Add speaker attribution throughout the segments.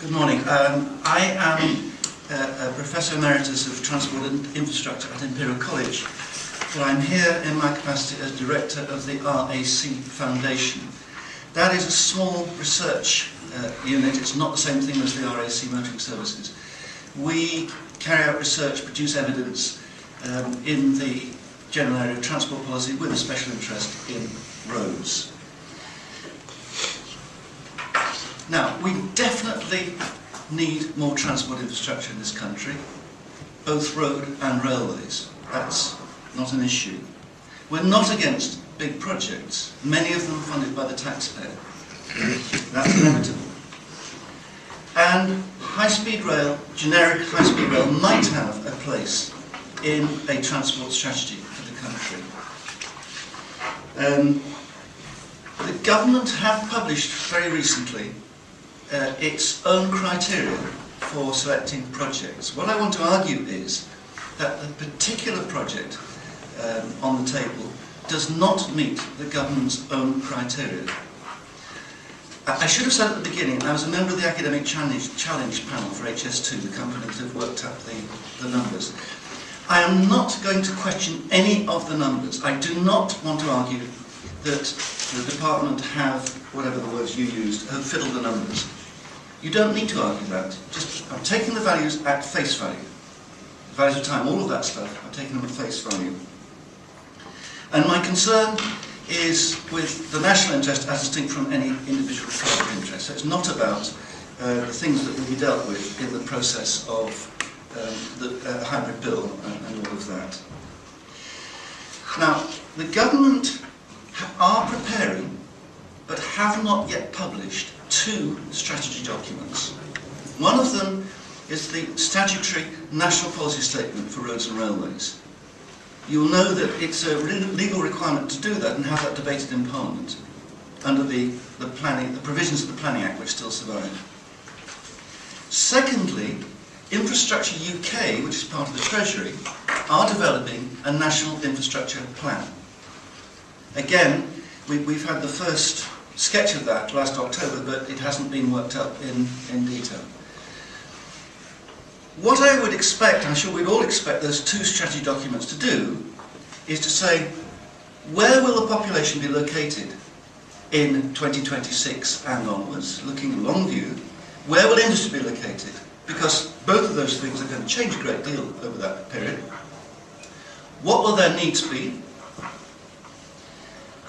Speaker 1: Good morning. I am a Professor Emeritus of Transport and Infrastructure at Imperial College, but I'm here in my capacity as Director of the RAC Foundation. That is a small research unit. It's not the same thing as the RAC Motoring Services. We carry out research, produce evidence in the general area of transport policy with a special interest in roads. Now, we definitely need more transport infrastructure in this country, both road and railways. That's not an issue. We're not against big projects, many of them funded by the taxpayer. That's inevitable. And high-speed rail, generic high-speed rail, might have a place in a transport strategy for the country. The government have published very recently its own criteria for selecting projects. What I want to argue is that the particular project on the table does not meet the government's own criteria. I should have said at the beginning, I was a member of the Academic Challenge panel for HS2, the company that have worked up the numbers. I am not going to question any of the numbers. I do not want to argue that the department have, whatever the words you used, have fiddled the numbers. You don't need to argue that. Just, I'm taking the values at face value. The values of time, all of that stuff, I'm taking them at face value. And my concern is with the national interest as distinct from any individual private interest. So it's not about the things that will be dealt with in the process of the hybrid bill and all of that. Now, the government are preparing, but have not yet published, two strategy documents. One of them is the statutory national policy statement for roads and railways. You'll know that it's a legal requirement to do that and have that debated in Parliament under the provisions of the Planning Act, which still survive. Secondly, Infrastructure UK, which is part of the Treasury, are developing a national infrastructure plan. Again, we've had the first sketch of that last October, but it hasn't been worked up in detail. What I would expect, I'm sure we'd all expect those two strategy documents to do, is to say, where will the population be located in 2026 and onwards, looking at long view? Where will industry be located? Because both of those things are going to change a great deal over that period. What will their needs be?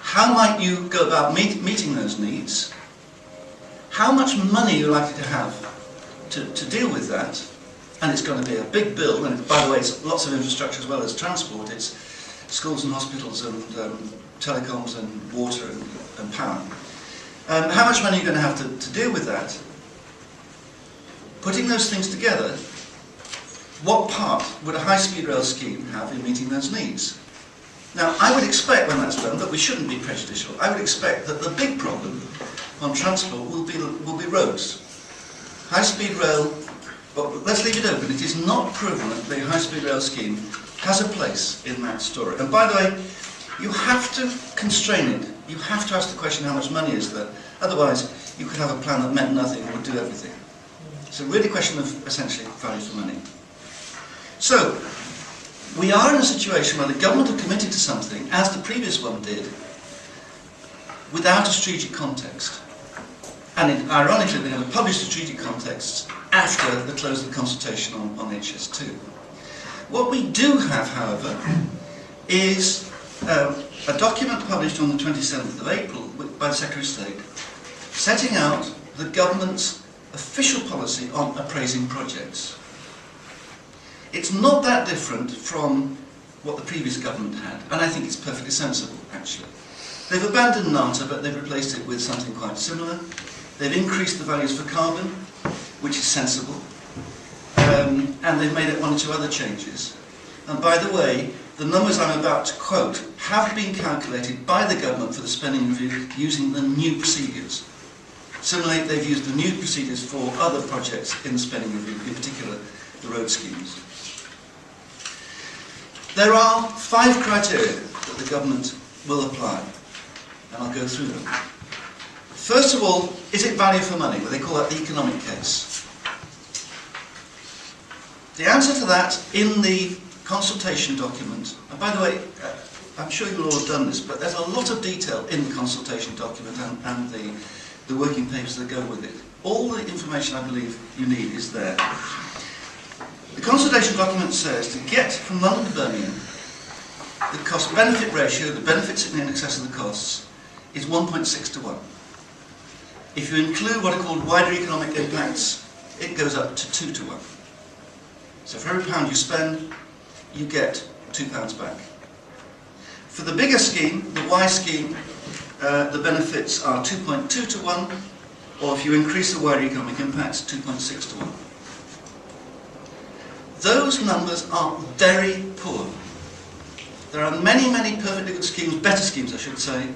Speaker 1: How might you go about meeting those needs? How much money you're likely to have to deal with that? And it's going to be a big bill, and by the way, it's lots of infrastructure as well as transport. It's schools and hospitals and telecoms and water and power. How much money are you going to have to deal with that? Putting those things together, what part would a high-speed rail scheme have in meeting those needs? Now, I would expect when that's done that we shouldn't be prejudicial. I would expect that the big problem on transport will be roads. High-speed rail, well, let's leave it open. It is not proven that the high-speed rail scheme has a place in that story. And by the way, you have to constrain it. You have to ask the question, how much money is there? Otherwise, you could have a plan that meant nothing and would do everything. It's a really question of, essentially, value for money. So, we are in a situation where the government have committed to something, as the previous one did, without a strategic context. And ironically, they're going to publish the strategic context after the close of the consultation on HS2. What we do have, however, is a document published on the 27th of April by the Secretary of State, setting out the government's official policy on appraising projects. It's not that different from what the previous government had, and I think it's perfectly sensible, actually. They've abandoned NATA, but they've replaced it with something quite similar. They've increased the values for carbon, which is sensible, and they've made it one or two other changes. And by the way, the numbers I'm about to quote have been calculated by the government for the spending review using the new procedures. Similarly, they've used the new procedures for other projects in the spending review, in particular the road schemes. There are 5 criteria that the government will apply, and I'll go through them. First of all, is it value for money? Well, they call that the economic case. The answer to that in the consultation document, and by the way, I'm sure you'll all have done this, but there's a lot of detail in the consultation document and the working papers that go with it. All the information I believe you need is there. The consultation document says to get from London to Birmingham, the cost-benefit ratio, the benefits in excess of the costs, is 1.6 to 1. If you include what are called wider economic impacts, it goes up to 2 to 1. So for every pound you spend, you get £2 back. For the bigger scheme, the Y scheme, the benefits are 2.2 to 1, or if you increase the wider economic impacts, 2.6 to 1. Those numbers are very poor. There are many, many perfectly good schemes, better schemes I should say,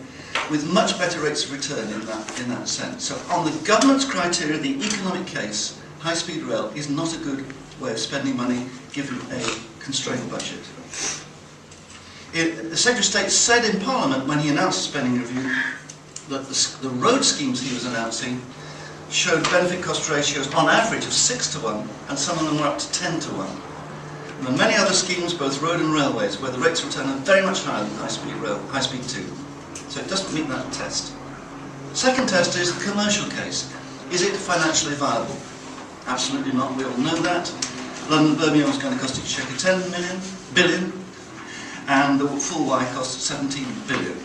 Speaker 1: with much better rates of return in that sense. So on the government's criteria, the economic case, high-speed rail is not a good way of spending money given a constrained budget. The Secretary of State said in Parliament when he announced the spending review that the road schemes he was announcing showed benefit cost ratios on average of 6 to 1, and some of them were up to 10 to 1. And there are many other schemes, both road and railways, where the rates of return are very much higher than high-speed rail, high-speed 2. So it doesn't meet that test. Second test is the commercial case. Is it financially viable? Absolutely not, we all know that. London-Birmingham is going to cost Exchequer 10 billion, and the full Y costs 17 billion.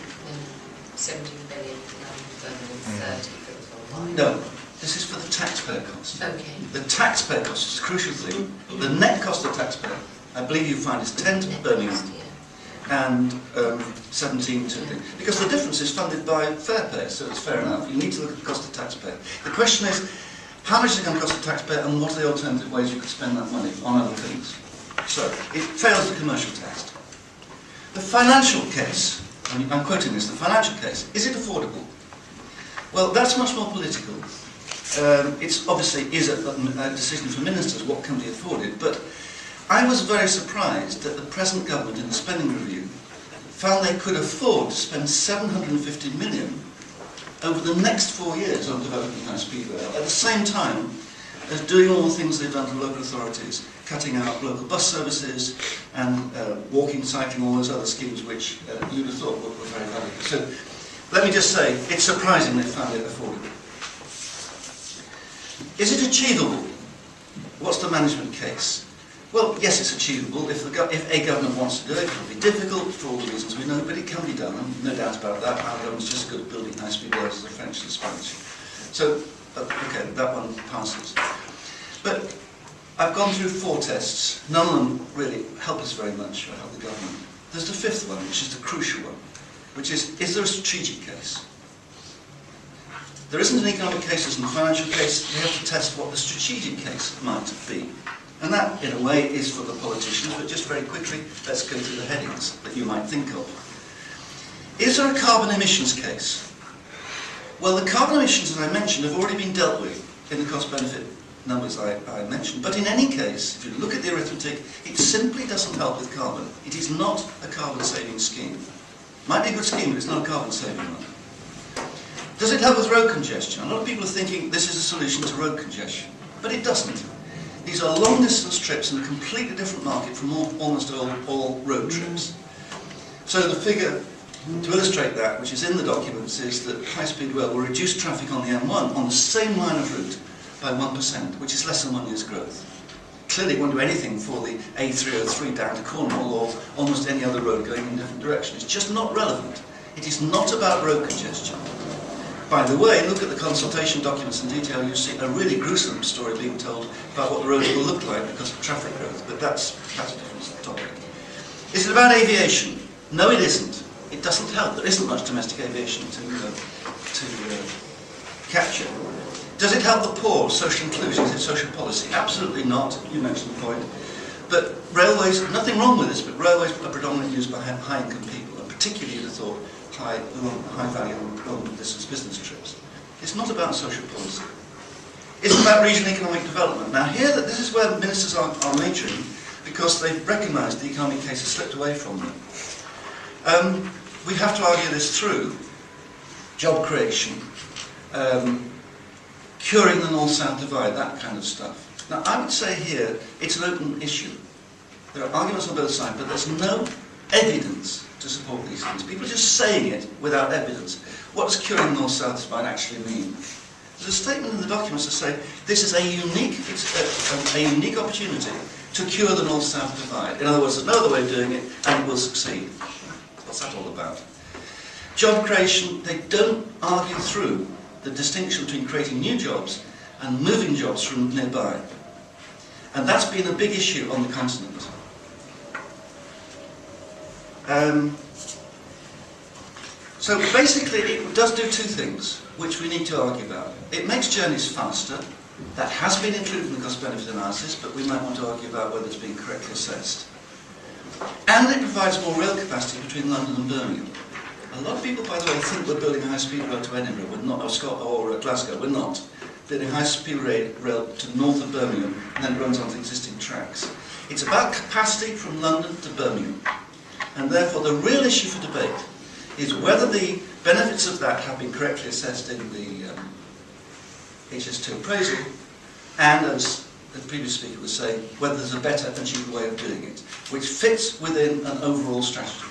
Speaker 2: 17 billion for London, 30 for the full Y.
Speaker 1: No, this is for the taxpayer cost.
Speaker 2: Okay.
Speaker 1: The taxpayer cost is a crucial thing. The net cost of the taxpayer, I believe you find, is 10 to Birmingham and 17 to the... Because the difference is funded by fare pay, so it's fair enough. You need to look at the cost of the taxpayer. The question is, how much is it going to cost the taxpayer, and what are the alternative ways you could spend that money on other things? So, it fails the commercial test. The financial case, I'm quoting this, the financial case, is it affordable? Well, that's much more political. It's obviously is a decision for ministers, what can be afforded, but I was very surprised that the present government in the spending review found they could afford to spend 750 million over the next 4 years on developing high-speed rail, at the same time as doing all the things they've done to local authorities, cutting out local bus services and walking, cycling, all those other schemes which you'd have thought were very valuable. So let me just say, it's surprising they found it affordable. Is it achievable? What's the management case? Well, yes, it's achievable. If a government wants to do it, it'll be difficult for all the reasons we know, but it can be done, and no doubt about that. Our government's just as good at building high-speed rails as the French and the Spanish. So, okay, that one passes. But I've gone through 4 tests. None of them really help us very much, or help the government. There's the 5th one, which is the crucial one, which is there a strategic case? There isn't an economic case, there's a financial case. We have to test what the strategic case might be. And that, in a way, is for the politicians, but just very quickly, let's go through the headings that you might think of. Is there a carbon emissions case? Well, the carbon emissions, as I mentioned, have already been dealt with in the cost-benefit numbers I mentioned. But in any case, if you look at the arithmetic, it simply doesn't help with carbon. It is not a carbon-saving scheme. Might be a good scheme, but it's not a carbon-saving one. Does it help with road congestion? A lot of people are thinking this is a solution to road congestion, but it doesn't. These are long-distance trips in a completely different market from almost all road trips. So the figure to illustrate that, which is in the documents, is that high-speed rail will reduce traffic on the M1 on the same line of route by 1%, which is less than 1 year's growth. Clearly it won't do anything for the A303 down to Cornwall or almost any other road going in a different direction. It's just not relevant. It is not about road congestion. By the way, look at the consultation documents in detail, you see a really gruesome story being told about what the roads will look like because of traffic growth, but that's a different topic. Is it about aviation? No, it isn't. It doesn't help. There isn't much domestic aviation to capture. Does it help the poor, social inclusion? Is it social policy? Absolutely not. You mentioned the point. But railways, nothing wrong with this, but railways are predominantly used by high-income people, and particularly, you'd have thought, high-value, long-distance business trips. It's not about social policy. It's about regional economic development. Now here, this is where ministers are majoring, because they've recognised the economic case has slipped away from them. We have to argue this through job creation, curing the north-south divide, that kind of stuff. Now, I would say here, it's an open issue. There are arguments on both sides, but there's no evidence to support these things. People are just saying it without evidence. What does curing North-South divide actually mean? There's a statement in the documents that say this is a unique opportunity to cure the North-South divide. In other words, there's no other way of doing it, and it will succeed. What's that all about? Job creation, they don't argue through the distinction between creating new jobs and moving jobs from nearby. And that's been a big issue on the continent. So basically it does do two things, which we need to argue about. It makes journeys faster. That has been included in the cost-benefit analysis, but we might want to argue about whether it's been correctly assessed. And it provides more rail capacity between London and Birmingham. A lot of people, by the way, think we're building a high-speed rail to Edinburgh. We're not, or Glasgow. We're not. Building a high-speed rail to north of Birmingham, and then it runs onto existing tracks. It's about capacity from London to Birmingham. And therefore, the real issue for debate is whether the benefits of that have been correctly assessed in the HS2 appraisal, and as the previous speaker was saying, whether there's a better and cheaper way of doing it, which fits within an overall strategy.